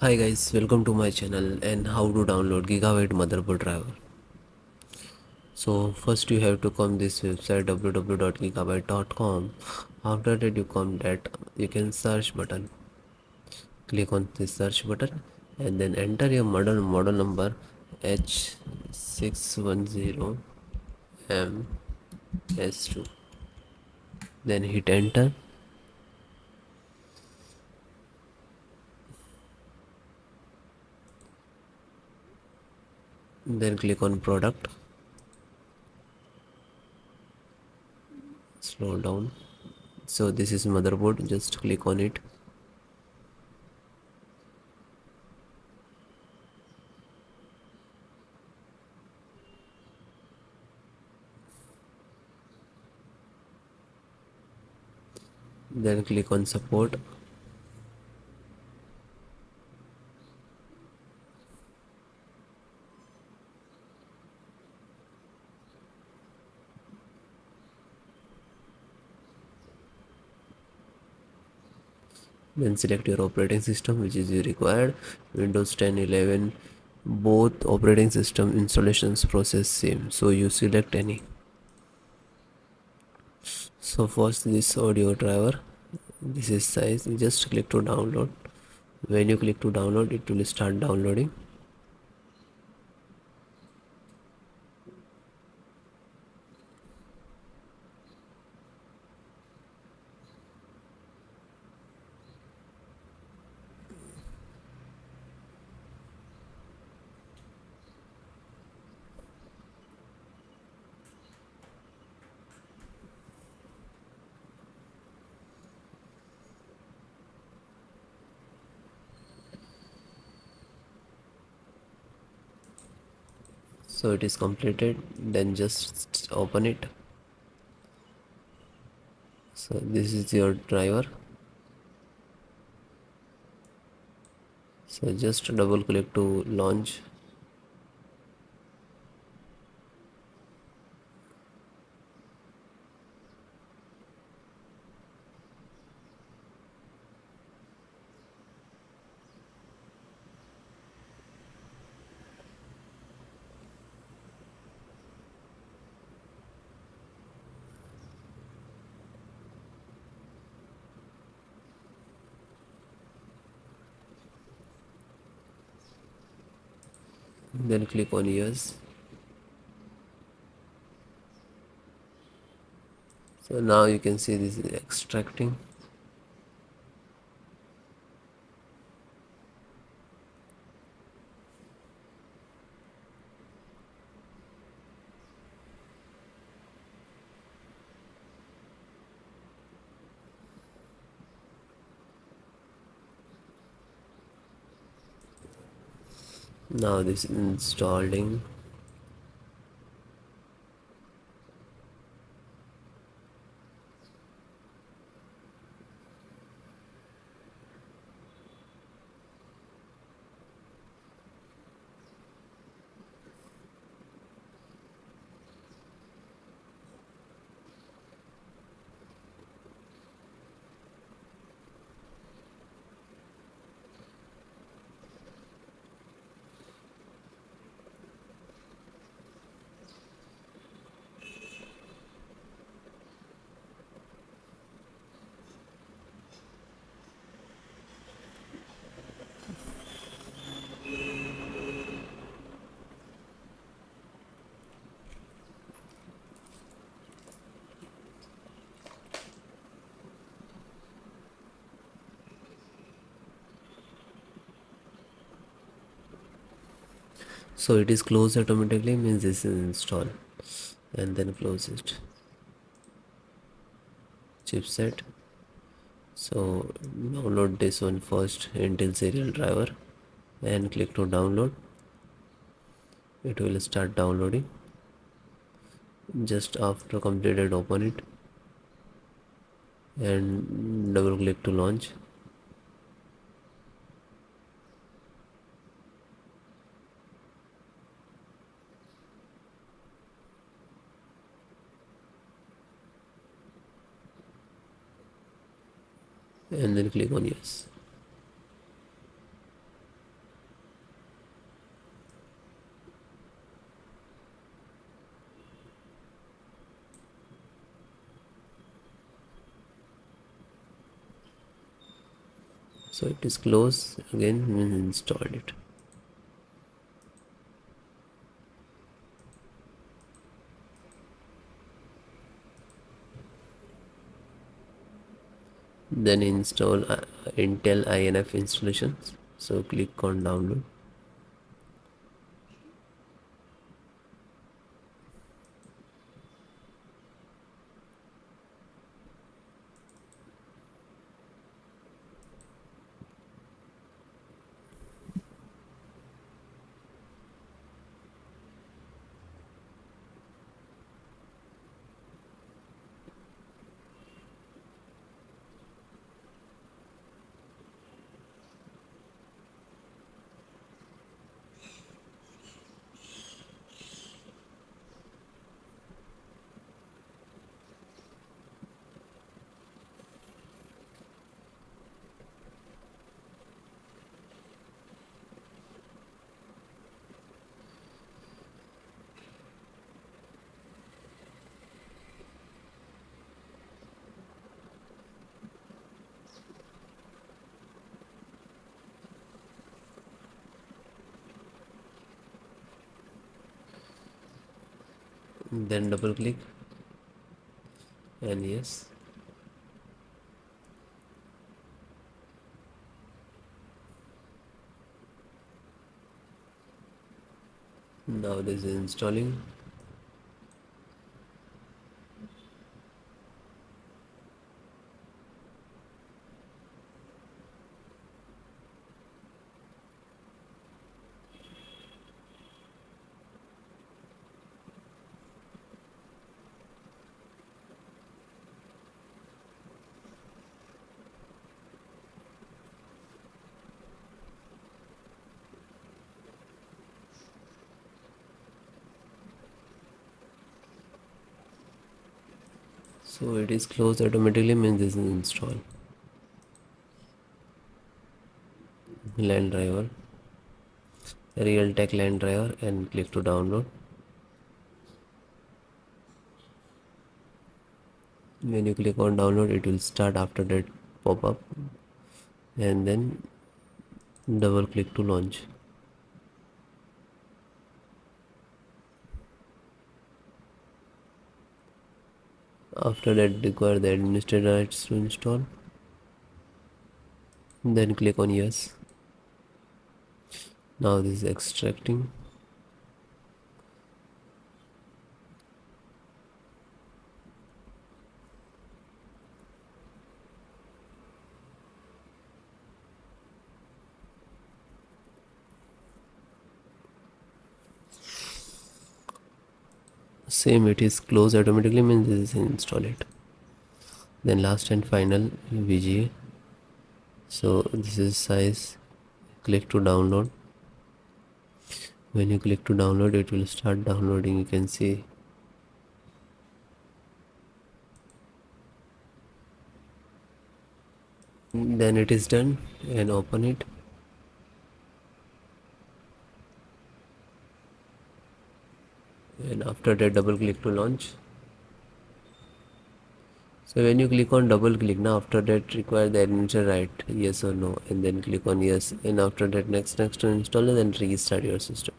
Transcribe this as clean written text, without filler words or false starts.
Hi guys, welcome to my channel and how to download Gigabyte motherboard driver. So first you have to come this website www.gigabyte.com. After that you come that you can search button. Click on this search button and then enter your model number H610M S2. Then hit enter. Then click on product. Slow down. So this is motherboard. Just click on it. Then click on support. Then select your operating system which is required. Windows 10, 11, both operating system installations process same, so you select any. So first this audio driver, this is size. You just click to download. When you click to download, it will start downloading. So it is completed, then just open it. So this is your driver. So just double click to launch. Then click on yes. So now you can see this is extracting. Now this is installing. So it is closed automatically, means this is installed, and then close it. Chipset. So download this one first, Intel serial driver, and click to download. It will start downloading. Just after completed, open it and double click to launch. And then click on yes. So it is close again, means installed it. Then install Intel INF installations. So click on download. Then double click and yes. Now this is installing. So it is closed automatically, means this is installed. LAN driver, Realtek LAN driver, and click to download. When you click on download, it will start after that pop up, and then double click to launch. After that, require the administrator rights to install. Then click on yes. Now this is extracting. Same, it is closed automatically, means this is install it. Then last and final VGA. So this is size. Click to download. When you click to download, it will start downloading. You can see. Then it is done, and open it. And after that, double click to launch. So when you click on double click, now after that require the administrator right, yes or no, and then click on yes, and after that next to install, and then restart your system.